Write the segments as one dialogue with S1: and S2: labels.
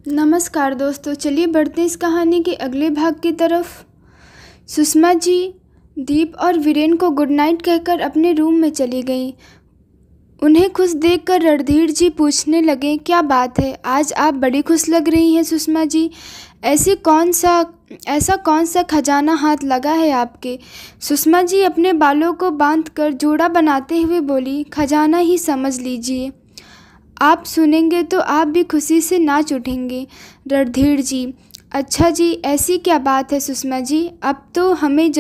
S1: नमस्कार दोस्तों, चलिए बढ़ते हैं इस कहानी के अगले भाग की तरफ। सुषमा जी दीप और वीरेन को गुड नाइट कहकर अपने रूम में चली गईं। उन्हें खुश देखकर रणधीर जी पूछने लगे, क्या बात है, आज आप बड़ी खुश लग रही हैं सुषमा जी। ऐसा कौन सा खजाना हाथ लगा है आपके। सुषमा जी अपने बालों को बांधकर जोड़ा बनाते हुए बोली, खजाना ही समझ लीजिए। आप सुनेंगे तो आप भी खुशी से नाच उठेंगे। रणधीर जी, अच्छा जी, ऐसी क्या बात है सुषमा जी, अब तो हमें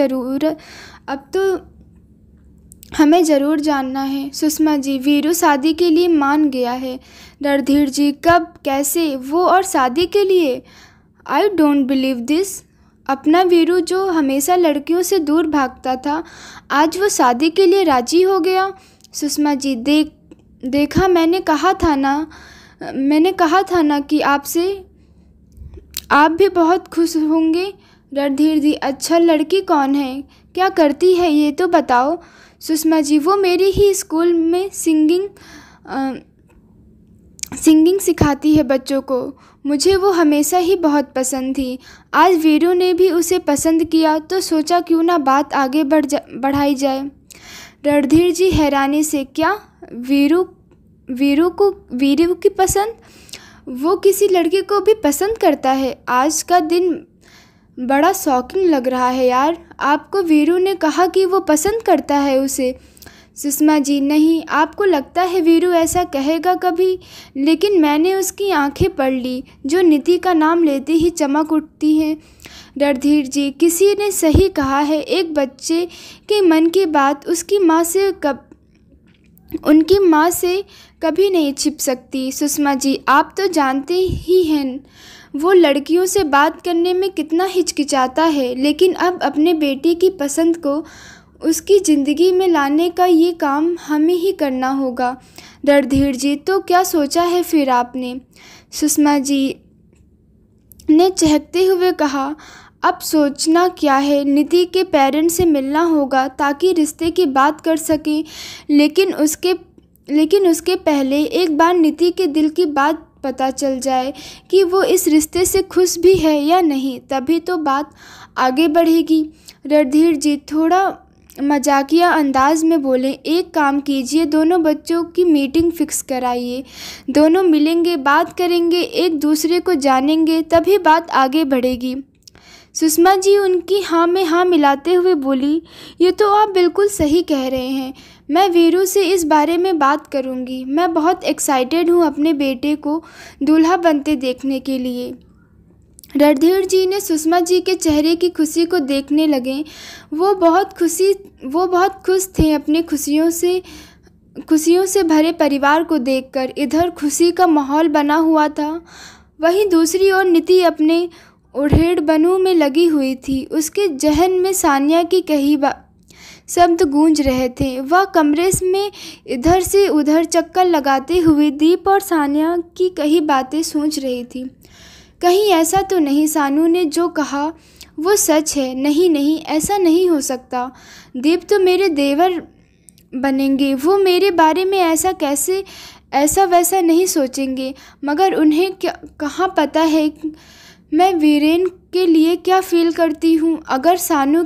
S1: ज़रूर जानना है। सुषमा जी, वीरू शादी के लिए मान गया है। रणधीर जी, कब, कैसे, वो और शादी के लिए? I don't believe this. अपना वीरू जो हमेशा लड़कियों से दूर भागता था, आज वो शादी के लिए राजी हो गया। सुषमा जी, देखा, मैंने कहा था ना कि आप भी बहुत खुश होंगे। रणधीर जी, अच्छा, लड़की कौन है, क्या करती है, ये तो बताओ। सुषमा जी, वो मेरी ही स्कूल में सिंगिंग सिखाती है बच्चों को। मुझे वो हमेशा ही बहुत पसंद थी। आज वीरू ने भी उसे पसंद किया तो सोचा क्यों ना बात आगे बढ़ाई जाए। रणधीर जी हैरानी से, क्या वीरू की पसंद? वो किसी लड़के को भी पसंद करता है? आज का दिन बड़ा शॉकिंग लग रहा है यार। आपको वीरू ने कहा कि वो पसंद करता है उसे? सुषमा जी, नहीं, आपको लगता है वीरू ऐसा कहेगा कभी, लेकिन मैंने उसकी आंखें पढ़ ली, जो नीति का नाम लेते ही चमक उठती हैं। रणधीर जी, किसी ने सही कहा है, एक बच्चे के मन की बात उनकी माँ से कभी नहीं छिप सकती। सुषमा जी, आप तो जानते ही हैं वो लड़कियों से बात करने में कितना हिचकिचाता है, लेकिन अब अपने बेटे की पसंद को उसकी ज़िंदगी में लाने का ये काम हमें ही करना होगा। रणधीर जी, तो क्या सोचा है फिर आपने? सुषमा जी ने चहकते हुए कहा, अब सोचना क्या है, नीति के पेरेंट्स से मिलना होगा ताकि रिश्ते की बात कर सकें, लेकिन उसके पहले एक बार नीति के दिल की बात पता चल जाए कि वो इस रिश्ते से खुश भी है या नहीं, तभी तो बात आगे बढ़ेगी। रणधीर जी थोड़ा मजाकिया अंदाज में बोले, एक काम कीजिए, दोनों बच्चों की मीटिंग फिक्स कराइए। दोनों मिलेंगे, बात करेंगे, एक दूसरे को जानेंगे, तभी बात आगे बढ़ेगी। सुषमा जी उनकी हाँ में हाँ मिलाते हुए बोली, ये तो आप बिल्कुल सही कह रहे हैं। मैं वीरू से इस बारे में बात करूंगी। मैं बहुत एक्साइटेड हूँ अपने बेटे को दूल्हा बनते देखने के लिए। रणधीर जी ने सुषमा जी के चेहरे की खुशी को देखने लगे। वो बहुत खुश थे अपने खुशियों से भरे परिवार को देखकर। इधर खुशी का माहौल बना हुआ था, वहीं दूसरी ओर नीति अपने उधेड़बनों में लगी हुई थी। उसके जहन में सानिया की कही शब्द गूंज रहे थे। वह कमरे में इधर से उधर चक्कर लगाते हुए दीप और सानिया की कही बातें सोच रही थी। कहीं ऐसा तो नहीं सानू ने जो कहा वो सच है? नहीं, ऐसा नहीं हो सकता। दीप तो मेरे देवर बनेंगे, वो मेरे बारे में ऐसा वैसा नहीं सोचेंगे, मगर उन्हें कहाँ पता है मैं वीरेन के लिए क्या फील करती हूँ। अगर सानू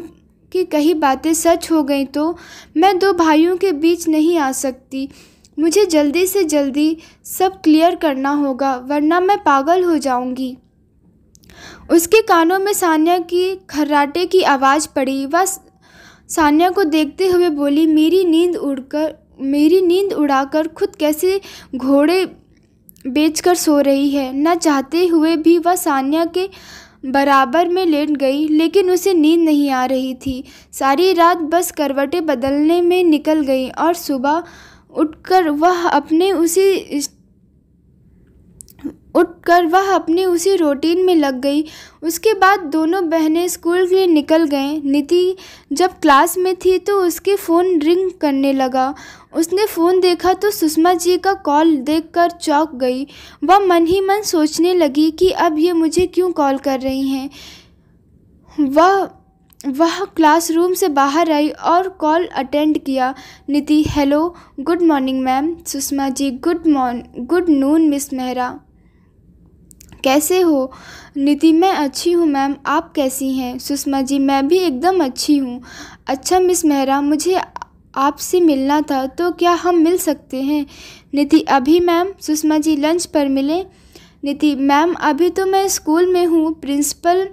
S1: की कही बातें सच हो गई तो मैं दो भाइयों के बीच नहीं आ सकती। मुझे जल्दी से जल्दी सब क्लियर करना होगा, वरना मैं पागल हो जाऊंगी। उसके कानों में सानिया की खर्राटे की आवाज़ पड़ी। वह सानिया को देखते हुए बोली, मेरी नींद उड़ाकर खुद कैसे घोड़े बेचकर सो रही है। न चाहते हुए भी वह सानिया के बराबर में लेट गई, लेकिन उसे नींद नहीं आ रही थी। सारी रात बस करवटें बदलने में निकल गई और सुबह उठकर वह अपने उसी रूटीन में लग गई। उसके बाद दोनों बहनें स्कूल के लिए निकल गईं। नीति जब क्लास में थी तो उसके फ़ोन रिंग करने लगा। उसने फ़ोन देखा तो सुषमा जी का कॉल देखकर चौंक गई। वह मन ही मन सोचने लगी कि अब ये मुझे क्यों कॉल कर रही हैं। वह क्लासरूम से बाहर आई और कॉल अटेंड किया। Niti, hello, good morning ma'am. Sushma ji, good noon miss Mehra. कैसे हो? नीति, मैं अच्छी हूँ मैम, आप कैसी हैं? सुषमा जी, मैं भी एकदम अच्छी हूँ। अच्छा मिस मेहरा, मुझे आपसे मिलना था, तो क्या हम मिल सकते हैं? नीति, अभी मैम? सुषमा जी, लंच पर मिलें? नीति, मैम अभी तो मैं स्कूल में हूँ, प्रिंसिपल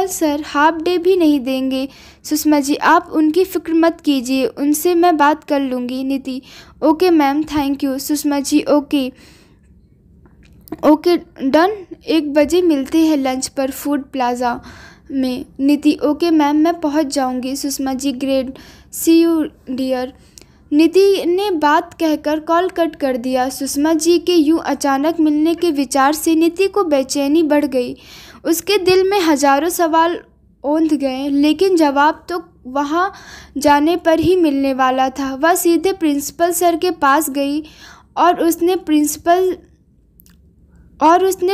S1: सर हाफ डे भी नहीं देंगे। सुषमा जी, आप उनकी फ़िक्र मत कीजिए, उनसे मैं बात कर लूँगी। Niti, okay ma'am, thank you. Sushma ji, okay done, 1 बजे मिलते हैं लंच पर फूड प्लाज़ा में। नीति, ओके मैम, मैं पहुंच जाऊंगी। Sushma ji, great, C you dear. नीति ने बात कहकर कॉल कट कर दिया। सुषमा जी के यूं अचानक मिलने के विचार से नीति को बेचैनी बढ़ गई। उसके दिल में हजारों सवाल औंध गए, लेकिन जवाब तो वहां जाने पर ही मिलने वाला था। वह सीधे प्रिंसिपल सर के पास गई और उसने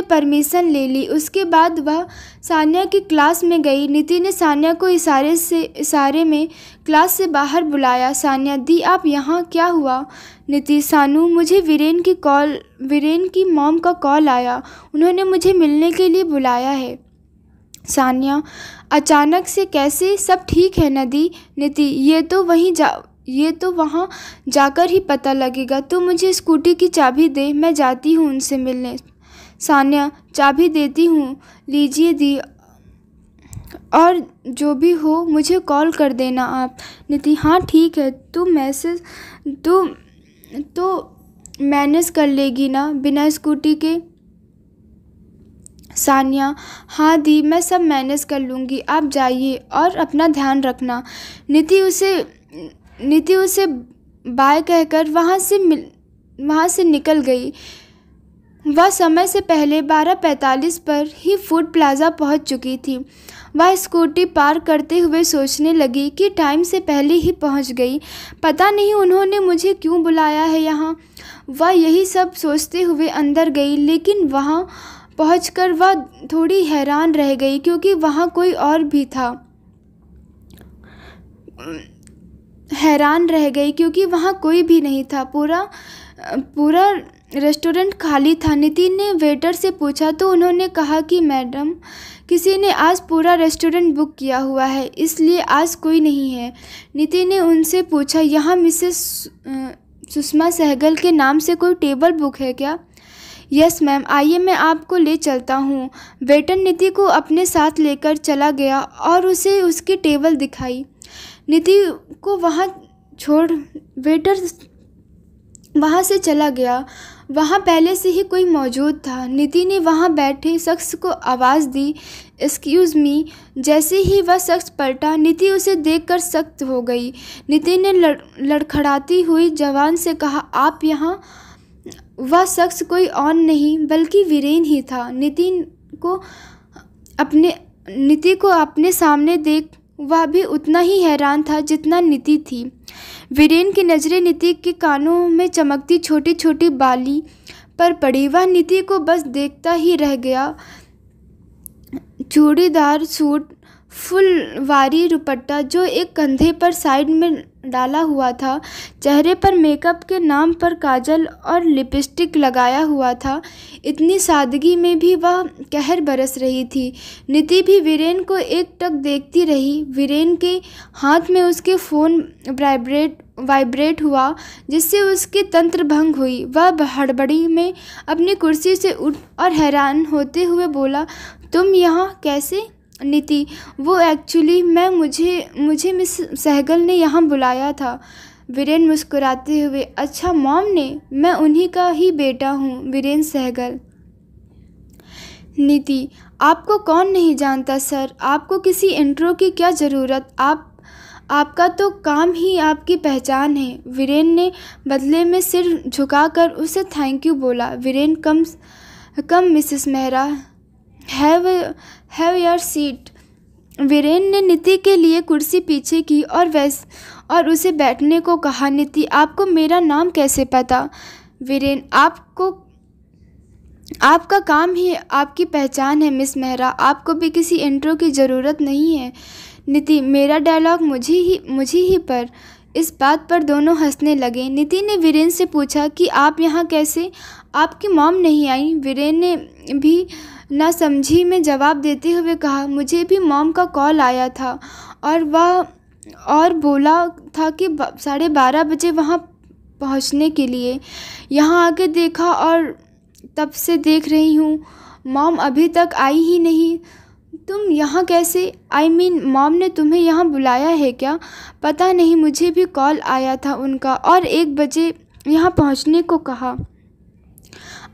S1: परमिशन ले ली। उसके बाद वह सानिया की क्लास में गई। नीति ने सानिया को इशारे में क्लास से बाहर बुलाया। सानिया दी, आप यहाँ? क्या हुआ? नीति, सानू, मुझे वीरेन की मॉम का कॉल आया, उन्होंने मुझे मिलने के लिए बुलाया है। सानिया, अचानक से कैसे? सब ठीक है नदी? नीति, ये तो वहाँ जाकर ही पता लगेगा। तो मुझे स्कूटी की चाबी दे, मैं जाती हूँ उनसे मिलने। सानिया, चाबी देती हूँ, लीजिए दी, और जो भी हो मुझे कॉल कर देना आप। नीति, हाँ ठीक है, तू मैनेज कर लेगी ना बिना स्कूटी के? सानिया, हाँ दी, मैं सब मैनेज कर लूँगी, आप जाइए और अपना ध्यान रखना। नीति उसे बाय कहकर वहाँ से निकल गई। वह समय से पहले 12:45 पर ही फूड प्लाज़ा पहुंच चुकी थी। वह स्कूटी पार करते हुए सोचने लगी कि टाइम से पहले ही पहुंच गई। पता नहीं उन्होंने मुझे क्यों बुलाया है यहाँ। वह यही सब सोचते हुए अंदर गई, लेकिन वहाँ पहुंचकर वह थोड़ी हैरान रह गई, क्योंकि वहाँ कोई और भी था। कोई भी नहीं था। पूरा रेस्टोरेंट खाली था। नितिन ने वेटर से पूछा तो उन्होंने कहा कि मैडम, किसी ने आज पूरा रेस्टोरेंट बुक किया हुआ है, इसलिए आज कोई नहीं है। नितिन ने उनसे पूछा, यहाँ मिसेस सुषमा सहगल के नाम से कोई टेबल बुक है क्या? यस मैम, आइए मैं आपको ले चलता हूँ। वेटर निति को अपने साथ लेकर चला गया और उसे उसकी टेबल दिखाई। निति को वहाँ छोड़ वेटर वहाँ से चला गया। वहाँ पहले से ही कोई मौजूद था। निति ने वहाँ बैठे शख्स को आवाज़ दी, एक्सक्यूज़ मी। जैसे ही वह शख्स पलटा, निति उसे देखकर सख्त हो गई। निति ने लड़खड़ाती हुई जवान से कहा, आप यहाँ? वह शख्स कोई और नहीं बल्कि वीरेन ही था। निति को अपने सामने देख वह भी उतना ही हैरान था जितना निति थी। वीरेन की नज़रें निति के कानों में चमकती छोटी छोटी बाली पर पड़ी। वह निति को बस देखता ही रह गया। चूड़ीदार सूट, फुलवारी दुपट्टा जो एक कंधे पर साइड में डाला हुआ था, चेहरे पर मेकअप के नाम पर काजल और लिपस्टिक लगाया हुआ था। इतनी सादगी में भी वह कहर बरस रही थी। निति भी वीरेन को एकटक देखती रही। वीरेन के हाथ में उसके फ़ोन वाइब्रेट हुआ, जिससे उसकी तंत्र भंग हुई। वह हड़बड़ी में अपनी कुर्सी से उठ और हैरान होते हुए बोला, तुम यहाँ कैसे? निति, वो एक्चुअली मुझे मिस सहगल ने यहाँ बुलाया था। वीरेन मुस्कुराते हुए, अच्छा मॉम ने? मैं उन्हीं का ही बेटा हूँ, वीरेन सहगल। निति, आपको कौन नहीं जानता सर, आपको किसी इंट्रो की क्या ज़रूरत, आपका तो काम ही आपकी पहचान है। वीरेन ने बदले में सिर झुकाकर उसे थैंक यू बोला। Viren, come Mrs Mehra, have your seat. Viren ने निति के लिए कुर्सी पीछे की और उसे बैठने को कहा। निति, आपको मेरा नाम कैसे पता? वीरेन, आपका काम ही आपकी पहचान है मिस मेहरा, आपको भी किसी इंट्रो की ज़रूरत नहीं है। निति, मेरा डायलॉग मुझे ही पर इस बात पर दोनों हंसने लगे। निधि ने वीरेन से पूछा कि आप यहाँ कैसे? आपकी मॉम नहीं आई? वीरेन ने भी ना समझी में जवाब देते हुए कहा, मुझे भी मॉम का कॉल आया था और बोला था कि 12:30 बजे वहाँ पहुँचने के लिए। यहाँ आके देखा और तब से देख रही हूँ मॉम अभी तक आई ही नहीं। तुम यहाँ कैसे? मॉम ने तुम्हें यहाँ बुलाया है क्या? पता नहीं, मुझे भी कॉल आया था उनका और 1 बजे यहाँ पहुँचने को कहा।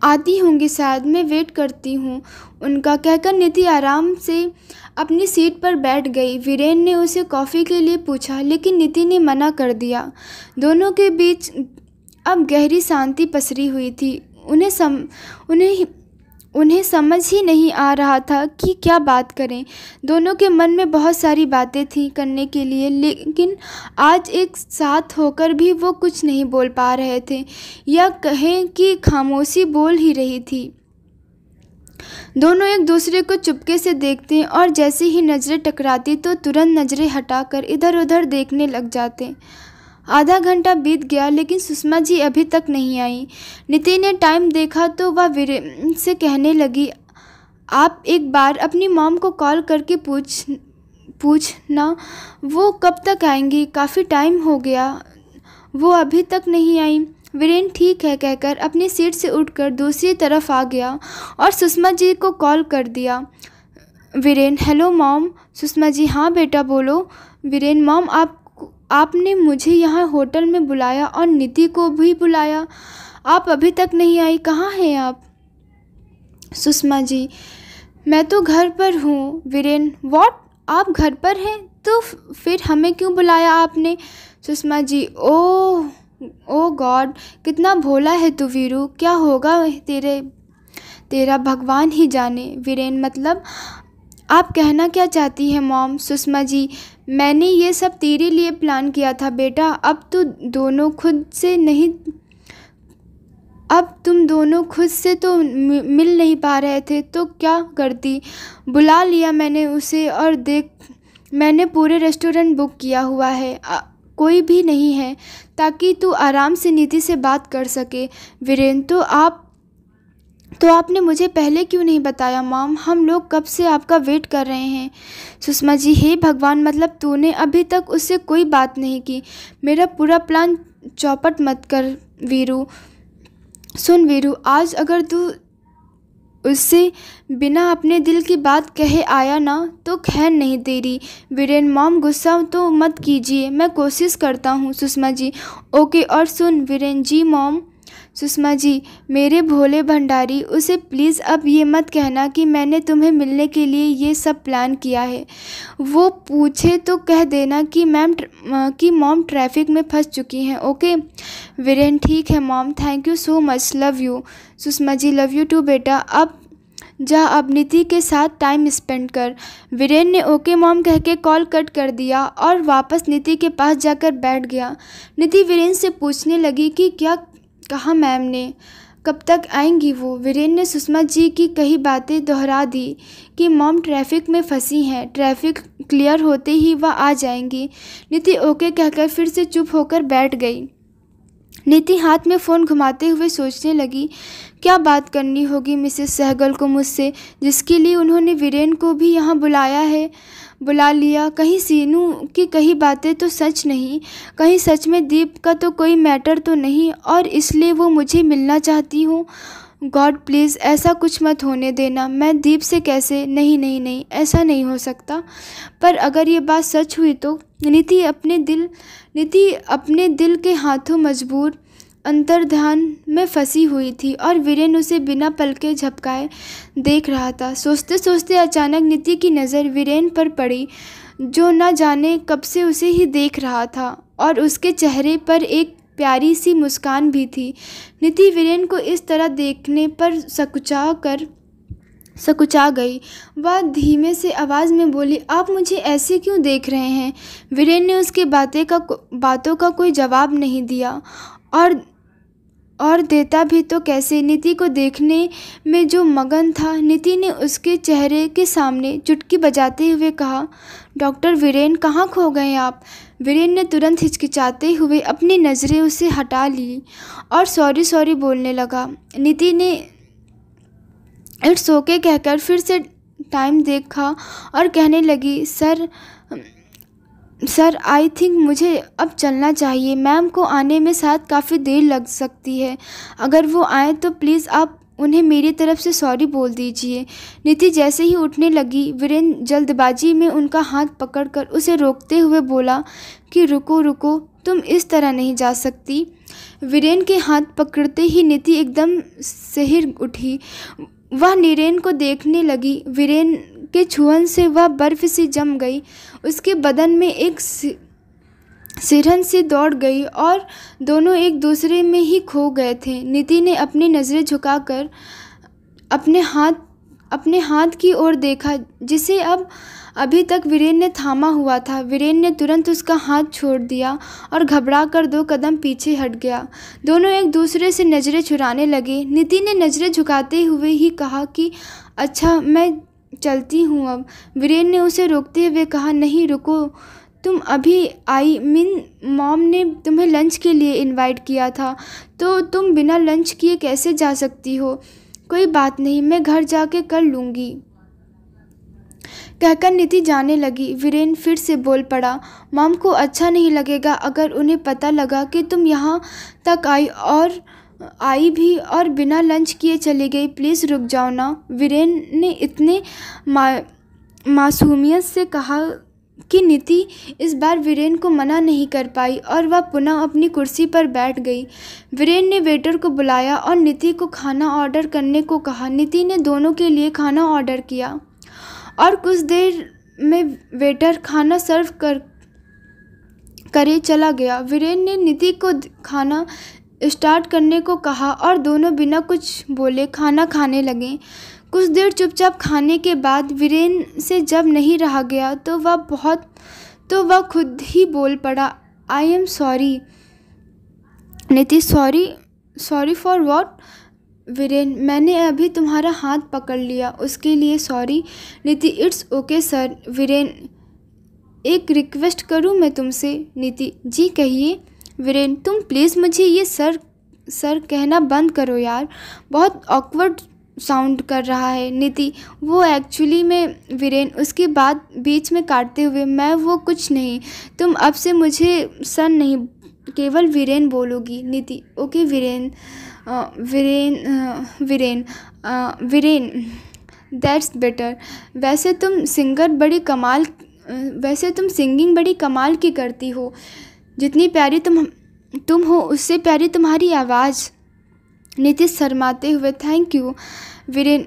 S1: आती होंगी शायद, मैं वेट करती हूँ उनका, कहकर निधि आराम से अपनी सीट पर बैठ गई। वीरेन ने उसे कॉफ़ी के लिए पूछा लेकिन निधि ने मना कर दिया। दोनों के बीच अब गहरी शांति पसरी हुई थी। उन्हें समझ ही नहीं आ रहा था कि क्या बात करें। दोनों के मन में बहुत सारी बातें थीं करने के लिए, लेकिन आज एक साथ होकर भी वो कुछ नहीं बोल पा रहे थे, या कहें कि खामोशी बोल ही रही थी। दोनों एक दूसरे को चुपके से देखते और जैसे ही नज़रें टकराती तो तुरंत नज़रें हटाकर इधर उधर देखने लग जाते। आधा घंटा बीत गया लेकिन सुषमा जी अभी तक नहीं आई। निधि ने टाइम देखा तो वह वीरेन से कहने लगी, आप एक बार अपनी मॉम को कॉल करके पूछना वो कब तक आएंगी। काफ़ी टाइम हो गया, वो अभी तक नहीं आई। वीरेन ठीक है कहकर अपनी सीट से उठकर दूसरी तरफ आ गया और सुषमा जी को कॉल कर दिया। Viren, hello mom. सुषमा जी, हाँ बेटा बोलो। वीरेन, मॉम आपने मुझे यहाँ होटल में बुलाया और निधि को भी बुलाया, आप अभी तक नहीं आई, कहाँ हैं आप? सुषमा जी, मैं तो घर पर हूँ। वीरेन, व्हाट, आप घर पर हैं? तो फिर हमें क्यों बुलाया आपने? सुषमा जी, ओ गॉड, कितना भोला है तू वीरू, क्या होगा तेरा भगवान ही जाने। वीरेन, मतलब आप कहना क्या चाहती हैं मॉम? सुषमा जी, मैंने ये सब तेरे लिए प्लान किया था बेटा। अब तुम दोनों खुद से तो मिल नहीं पा रहे थे तो क्या करती? बुला लिया मैंने उसे और देख, मैंने पूरे रेस्टोरेंट बुक किया हुआ है, कोई भी नहीं है, ताकि तू आराम से निधि से बात कर सके। वीरेन, तो आपने मुझे पहले क्यों नहीं बताया मॉम? हम लोग कब से आपका वेट कर रहे हैं। सुषमा जी, हे भगवान, मतलब तूने अभी तक उससे कोई बात नहीं की? मेरा पूरा प्लान चौपट मत कर वीरू। सुन वीरू, आज अगर तू उससे बिना अपने दिल की बात कहे आया ना तो खैर नहीं तेरी। वीरेन, मॉम गुस्सा तो मत कीजिए, मैं कोशिश करता हूँ। सुषमा जी, ओके। और सुन वीरेन जी, मॉम। सुषमा जी, मेरे भोले भंडारी, उसे प्लीज़ अब ये मत कहना कि मैंने तुम्हें मिलने के लिए ये सब प्लान किया है। वो पूछे तो कह देना कि मॉम ट्रैफिक में फंस चुकी हैं, ओके? वीरेन, ठीक है mom, thank you so much, love you. Sushma ji, love you too बेटा। अब निधि के साथ टाइम स्पेंड कर। वीरेन ने ओके मॉम कह के कॉल कट कर दिया और वापस निधि के पास जाकर बैठ गया। निधि वीरेन से पूछने लगी कि क्या कहा मैम ने, कब तक आएंगी वो? वीरेन ने सुषमा जी की कही बातें दोहरा दी कि मॉम ट्रैफिक में फंसी हैं, ट्रैफिक क्लियर होते ही वह आ जाएंगी। निधि ओके कहकर फिर से चुप होकर बैठ गई। निधि हाथ में फ़ोन घुमाते हुए सोचने लगी, क्या बात करनी होगी मिसेस सहगल को मुझसे, जिसके लिए उन्होंने वीरेन को भी यहाँ बुला लिया। कहीं सीनू की कही बातें तो सच नहीं, कहीं सच में दीप का तो कोई मैटर तो नहीं और इसलिए वो मुझे मिलना चाहती हूँ। गॉड प्लीज़ ऐसा कुछ मत होने देना। मैं दीप से कैसे? नहीं, ऐसा नहीं हो सकता। पर अगर ये बात सच हुई तो? निधि अपने दिल के हाथों मजबूर अंतर्ध्यान में फंसी हुई थी और वीरेन उसे बिना पलके झपकाए देख रहा था। सोचते सोचते अचानक निधि की नज़र वीरेन पर पड़ी, जो न जाने कब से उसे ही देख रहा था और उसके चेहरे पर एक प्यारी सी मुस्कान भी थी। निधि वीरेन को इस तरह देखने पर सकुचा गई। वह धीमे से आवाज़ में बोली, आप मुझे ऐसे क्यों देख रहे हैं? वीरेन ने उसके बातों का कोई जवाब नहीं दिया और देता भी तो कैसे। नीति को देखने में जो मगन था, नीति ने उसके चेहरे के सामने चुटकी बजाते हुए कहा, डॉक्टर वीरेन, कहाँ खो गए आप? वीरेन ने तुरंत हिचकिचाते हुए अपनी नज़रें उससे हटा ली और सॉरी सॉरी बोलने लगा। नीति ने इट्स ओके कहकर फिर से टाइम देखा और कहने लगी, सर आई थिंक मुझे अब चलना चाहिए। मैम को आने में शायद काफ़ी देर लग सकती है। अगर वो आए तो प्लीज़ आप उन्हें मेरी तरफ से सॉरी बोल दीजिए। नीति जैसे ही उठने लगी, वीरेन जल्दबाजी में उनका हाथ पकड़कर उसे रोकते हुए बोला कि रुको रुको, तुम इस तरह नहीं जा सकती। वीरेन के हाथ पकड़ते ही नीति एकदम सिहर उठी। वह नीरेन को देखने लगी। वीरेन के छुअन से वह बर्फ सी जम गई। उसके बदन में एक सिरहन सी दौड़ गई और दोनों एक दूसरे में ही खो गए थे। नीति ने अपनी नज़रें झुकाकर अपने हाथ की ओर देखा जिसे अभी तक वीरेन ने थामा हुआ था। वीरेन ने तुरंत उसका हाथ छोड़ दिया और घबराकर 2 कदम पीछे हट गया। दोनों एक दूसरे से नज़रें चुराने लगे। नीति ने नज़रें झुकाते हुए ही कहा कि अच्छा, मैं चलती हूँ अब। वीरेन ने उसे रोकते हुए कहा, नहीं रुको, तुम अभी आई। मॉम ने तुम्हें लंच के लिए इनवाइट किया था, तो तुम बिना लंच किए कैसे जा सकती हो? कोई बात नहीं, मैं घर जाके कर लूँगी, कहकर नीति जाने लगी। वीरेन फिर से बोल पड़ा, मॉम को अच्छा नहीं लगेगा अगर उन्हें पता लगा कि तुम यहाँ तक आई भी और बिना लंच किए चली गई। प्लीज़ रुक जाओ ना। वीरेन ने इतने मासूमियत से कहा कि नीति इस बार वीरेन को मना नहीं कर पाई और वह पुनः अपनी कुर्सी पर बैठ गई। वीरेन ने वेटर को बुलाया और नीति को खाना ऑर्डर करने को कहा। नीति ने दोनों के लिए खाना ऑर्डर किया और कुछ देर में वेटर खाना सर्व करे चला गया। वीरेन ने नीति को खाना स्टार्ट करने को कहा और दोनों बिना कुछ बोले खाना खाने लगे। कुछ देर चुपचाप खाने के बाद वीरेन से जब नहीं रहा गया तो वह खुद ही बोल पड़ा, आई एम सॉरी। नीति, सॉरी फॉर व्हाट? वीरेन, मैंने अभी तुम्हारा हाथ पकड़ लिया, उसके लिए सॉरी। नीति, इट्स ओके सर। वीरेन, एक रिक्वेस्ट करूं मैं तुमसे? नीति, जी कहिए। वीरेन, तुम प्लीज़ मुझे ये सर कहना बंद करो यार, बहुत ऑकवर्ड साउंड कर रहा है। नीति, वो एक्चुअली में। वीरेन उसकी बात बीच में काटते हुए, मैं वो कुछ नहीं, तुम अब से मुझे सर नहीं केवल वीरेन बोलोगी। नीति, okay Viren. Viren, that's better. वैसे तुम सिंगिंग बड़ी कमाल की करती हो। जितनी प्यारी तुम हो उससे प्यारी तुम्हारी आवाज़। नीति शर्माते हुए, thank you Viren,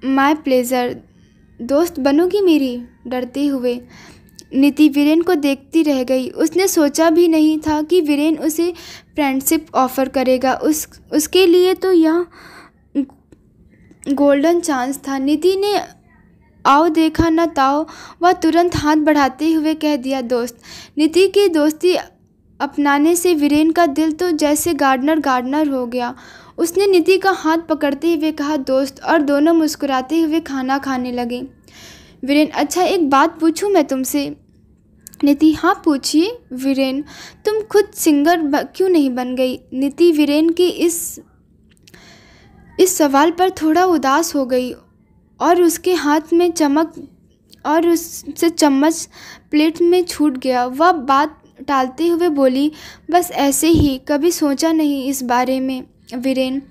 S1: my pleasure. दोस्त बनोगी मेरी? डरते हुए नीति वीरेन को देखती रह गई। उसने सोचा भी नहीं था कि वीरेन उसे फ्रेंडशिप ऑफ़र करेगा। उसके लिए तो यह गोल्डन चांस था। नीति ने आओ देखा न ताओ, वह तुरंत हाथ बढ़ाते हुए कह दिया, दोस्त। नीति की दोस्ती अपनाने से वीरेन का दिल तो जैसे गार्डनर हो गया। उसने नीति का हाथ पकड़ते हुए कहा, दोस्त, और दोनों मुस्कुराते हुए खाना खाने लगे। वीरेन, अच्छा एक बात पूछूं मैं तुमसे? नीति, हाँ पूछिए। वीरेन, तुम खुद सिंगर क्यों नहीं बन गई? नीति वीरेन की इस सवाल पर थोड़ा उदास हो गई और उसके हाथ में चम्मच प्लेट में छूट गया। वह बात टालते हुए बोली, बस ऐसे ही, कभी सोचा नहीं इस बारे में। वीरेन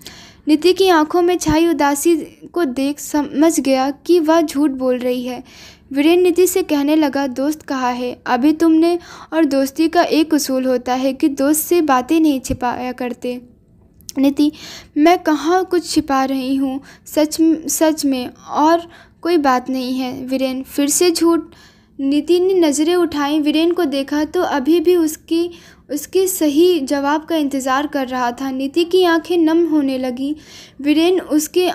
S1: नीति की आंखों में छाई उदासी को देख समझ गया कि वह झूठ बोल रही है। वीरेन नीति से कहने लगा, दोस्त कहाँ है? अभी तुमने और दोस्ती का एक उसूल होता है कि दोस्त से बातें नहीं करते। नीति, मैं कहाँ कुछ छिपा रही हूँ, सच में और कोई बात नहीं है। वीरेन फिर से झूठ। नीति ने नज़रें उठाई, वीरेन को देखा तो अभी भी उसके सही जवाब का इंतज़ार कर रहा था। नीति की आंखें नम होने लगी। वीरेन उसके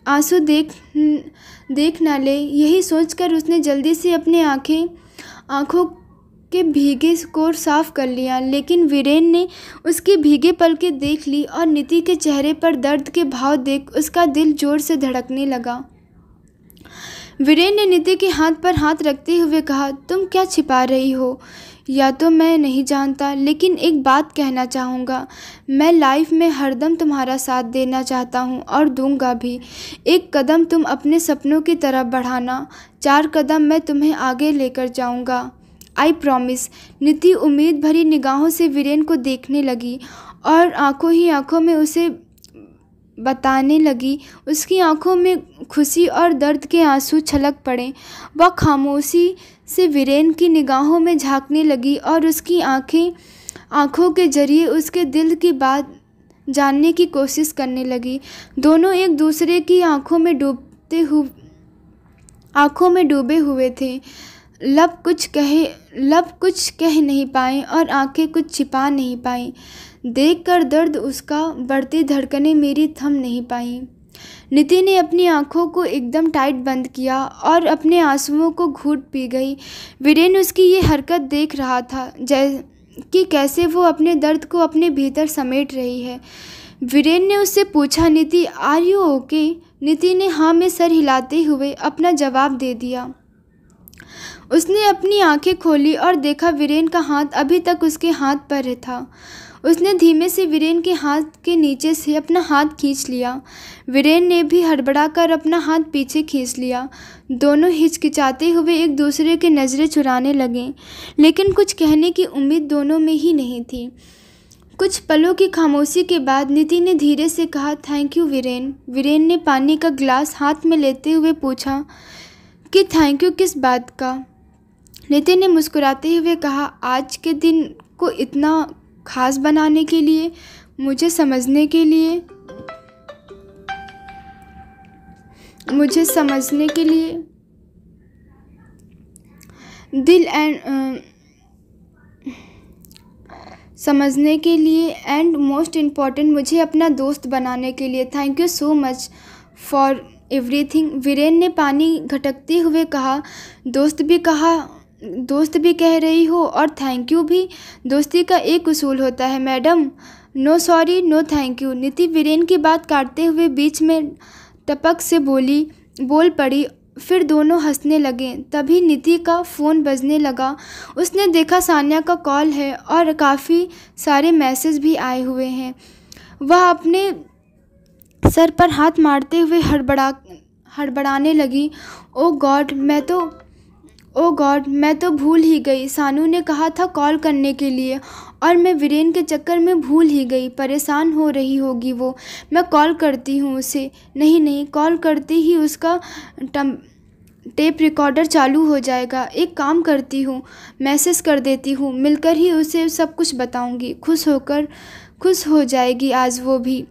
S1: आंसू देख ना ले, यही सोचकर उसने जल्दी से अपने आंखों के भीगे कोर साफ कर लिया, लेकिन वीरेन ने उसकी भीगे पलकें देख ली और नीति के चेहरे पर दर्द के भाव देख उसका दिल जोर से धड़कने लगा। वीरेन ने नीति के हाथ पर हाथ रखते हुए कहा, तुम क्या छिपा रही हो? या तो मैं नहीं जानता, लेकिन एक बात कहना चाहूँगा। मैं लाइफ में हरदम तुम्हारा साथ देना चाहता हूँ और दूंगा भी। एक कदम तुम अपने सपनों की तरफ बढ़ाना, 4 कदम मैं तुम्हें आगे लेकर जाऊँगा। I promise. नीति उम्मीद भरी निगाहों से वीरेन को देखने लगी और आंखों ही आंखों में उसे बताने लगी। उसकी आंखों में खुशी और दर्द के आंसू छलक पड़े। वह खामोशी से वीरेन की निगाहों में झांकने लगी और उसकी आंखों के जरिए उसके दिल की बात जानने की कोशिश करने लगी। दोनों एक दूसरे की आंखों में डूबे हुए थे। लब कुछ कह नहीं पाए और आंखें कुछ छिपा नहीं पाई। देखकर दर्द उसका बढ़ती धड़कनें मेरी थम नहीं पाई। नीति ने अपनी आंखों को एकदम टाइट बंद किया और अपने आंसुओं को घूंट पी गई। वीरेन उसकी ये हरकत देख रहा था कि कैसे वो अपने दर्द को अपने भीतर समेट रही है। वीरेन ने उससे पूछा, नीति आर यू ओके? नीति ने हाँ में सर हिलाते हुए अपना जवाब दे दिया। उसने अपनी आंखें खोली और देखा वीरेन का हाथ अभी तक उसके हाथ पर था। उसने धीमे से वीरेन के हाथ के नीचे से अपना हाथ खींच लिया। वीरेन ने भी हड़बड़ाकर अपना हाथ पीछे खींच लिया। दोनों हिचकिचाते हुए एक दूसरे के नज़रें चुराने लगे, लेकिन कुछ कहने की उम्मीद दोनों में ही नहीं थी। कुछ पलों की खामोशी के बाद नीति ने धीरे से कहा, थैंक यू वीरेन। वीरेन ने पानी का गिलास हाथ में लेते हुए पूछा कि थैंक यू किस बात का? नीति ने मुस्कुराते हुए कहा, आज के दिन को इतना खास बनाने के लिए, मुझे समझने के लिए। समझने के लिए एंड मोस्ट इम्पॉर्टेंट मुझे अपना दोस्त बनाने के लिए। Thank you so much for everything. Viren ने पानी घटकते हुए कहा, दोस्त भी कह रही हो और थैंक यू भी? दोस्ती का एक उसूल होता है madam, no sorry no thank you. Niti Viren की बात काटते हुए बीच में टपक से बोल पड़ी। फिर दोनों हंसने लगे। तभी नीति का फ़ोन बजने लगा। उसने देखा सान्या का कॉल है और काफ़ी सारे मैसेज भी आए हुए हैं। वह अपने सर पर हाथ मारते हुए हड़बड़ाने लगी। ओ गॉड मैं तो भूल ही गई। सानू ने कहा था कॉल करने के लिए और मैं वीरेन के चक्कर में भूल ही गई। परेशान हो रही होगी वो। मैं कॉल करती हूँ उसे। नहीं, कॉल करते ही उसका टेप रिकॉर्डर चालू हो जाएगा। एक काम करती हूँ, मैसेज कर देती हूँ, मिलकर ही उसे सब कुछ बताऊँगी। खुश हो जाएगी आज वो भी।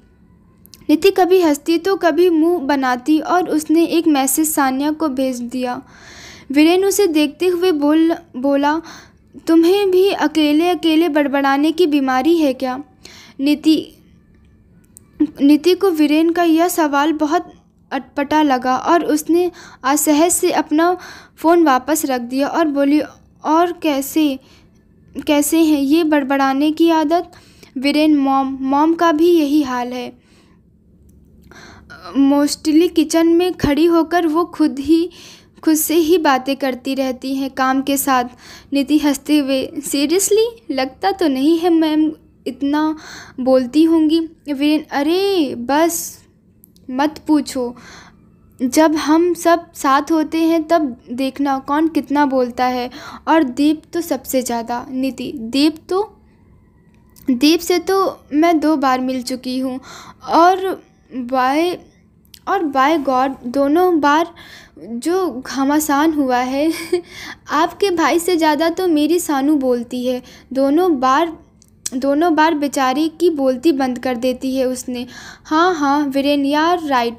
S1: नीति कभी हंसती तो कभी मुंह बनाती और उसने एक मैसेज सान्या को भेज दिया। वीरेन उसे देखते हुए बोला, तुम्हें भी अकेले बड़बड़ाने की बीमारी है क्या? नीति को वीरेन का यह सवाल बहुत अटपटा लगा और उसने असहज से अपना फ़ोन वापस रख दिया और बोली, और कैसे हैं ये बड़बड़ाने की आदत? वीरेन, मॉम का भी यही हाल है। मोस्टली किचन में खड़ी होकर वो खुद से ही बातें करती रहती हैं काम के साथ। नीति हंसते हुए, सीरियसली? लगता तो नहीं है मैम इतना बोलती होंगी। वीरेन, अरे बस मत पूछो। जब हम सब साथ होते हैं तब देखना कौन कितना बोलता है, और दीप तो सबसे ज़्यादा। नीति, दीप से तो मैं 2 बार मिल चुकी हूँ और बाय गॉड दोनों बार जो घमासान हुआ है। आपके भाई से ज़्यादा तो मेरी सानू बोलती है। दोनों बार बेचारी की बोलती बंद कर देती है उसने। हाँ वीरेन, यार राइट।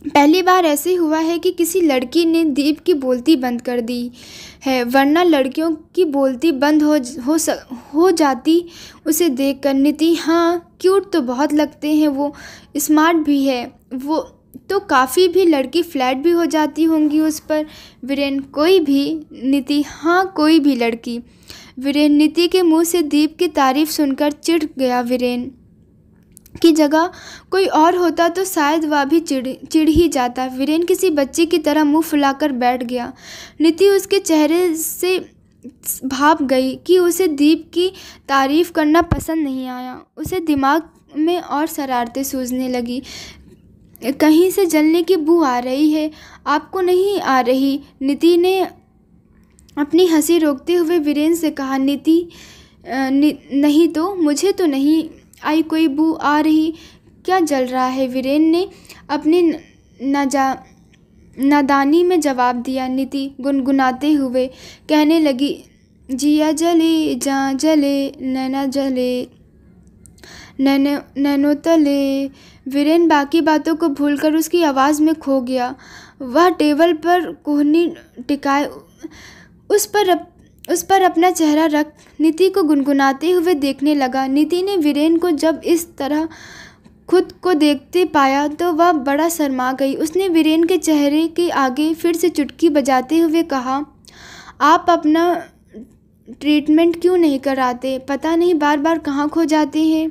S1: पहली बार ऐसे हुआ है कि किसी लड़की ने दीप की बोलती बंद कर दी है, वरना लड़कियों की बोलती बंद हो जाती उसे देखकर। नीति, हाँ क्यूट तो बहुत लगते हैं वो, स्मार्ट भी है वो। तो काफ़ी भी लड़की फ्लैट भी हो जाती होंगी उस पर। वीरेन: कोई भी? नीति: हाँ, कोई भी लड़की। वीरेन: नीति के मुंह से दीप की तारीफ सुनकर चिढ़ गया। वीरेन की जगह कोई और होता तो शायद वह भी चिढ़ ही जाता। वीरेन किसी बच्चे की तरह मुंह फुलाकर बैठ गया। नीति उसके चेहरे से भाप गई कि उसे दीप की तारीफ करना पसंद नहीं आया। उसे दिमाग में और शरारतें सूझने लगी। कहीं से जलने की बू आ रही है। आपको नहीं आ रही? नीति ने अपनी हंसी रोकते हुए वीरेन से कहा। नीति: नहीं तो, मुझे तो नहीं आई कोई बू आ रही। क्या जल रहा है? वीरेन ने अपनी नादानी में जवाब दिया। नीति गुनगुनाते हुए कहने लगी, जिया जले, जा जले, नैना जले, नैनो तले। वीरेन बाकी बातों को भूलकर उसकी आवाज़ में खो गया। वह टेबल पर कोहनी टिकाए उस पर अपना चेहरा रख नीति को गुनगुनाते हुए देखने लगा। नीति ने वीरेन को जब इस तरह खुद को देखते पाया तो वह बड़ा शर्मा गई। उसने वीरेन के चेहरे के आगे फिर से चुटकी बजाते हुए कहा, आप अपना ट्रीटमेंट क्यों नहीं कराते? पता नहीं बार बार कहाँ खो जाते हैं।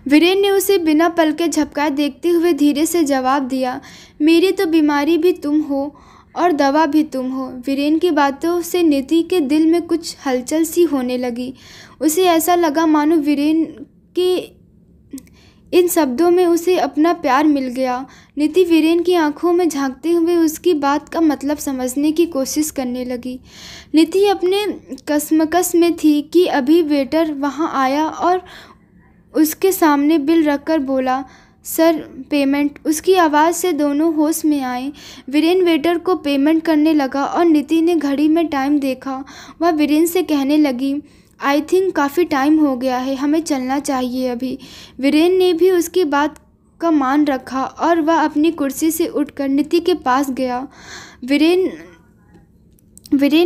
S1: वीरेन ने उसे बिना पलके झपकाए देखते हुए धीरे से जवाब दिया, मेरी तो बीमारी भी तुम हो और दवा भी तुम हो। वीरेन की बातों से नीति के दिल में कुछ हलचल सी होने लगी। उसे ऐसा लगा मानो वीरेन के इन शब्दों में उसे अपना प्यार मिल गया। नीति वीरेन की आंखों में झांकते हुए उसकी बात का मतलब समझने की कोशिश करने लगी। नीति अपने कसमकस में थी कि अभी वेटर वहां आया और उसके सामने बिल रखकर बोला, सर पेमेंट। उसकी आवाज़ से दोनों होश में आए। वीरेन वेटर को पेमेंट करने लगा और नीति ने घड़ी में टाइम देखा। वह वीरेन से कहने लगी, आई थिंक काफ़ी टाइम हो गया है, हमें चलना चाहिए अभी। वीरेन ने भी उसकी बात का मान रखा और वह अपनी कुर्सी से उठकर नीति के पास गया। वीरेन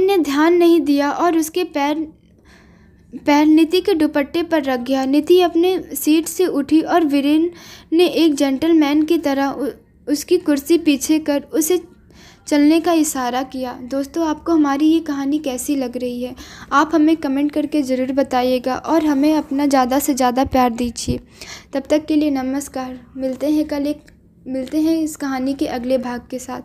S1: ने ध्यान नहीं दिया और उसके पैर नीति के दुपट्टे पर रख गया। नीति अपने सीट से उठी और वीरेन ने एक जेंटलमैन की तरह उसकी कुर्सी पीछे कर उसे चलने का इशारा किया। दोस्तों, आपको हमारी ये कहानी कैसी लग रही है? आप हमें कमेंट करके ज़रूर बताइएगा और हमें अपना ज़्यादा से ज़्यादा प्यार दीजिए। तब तक के लिए नमस्कार। मिलते हैं इस कहानी के अगले भाग के साथ।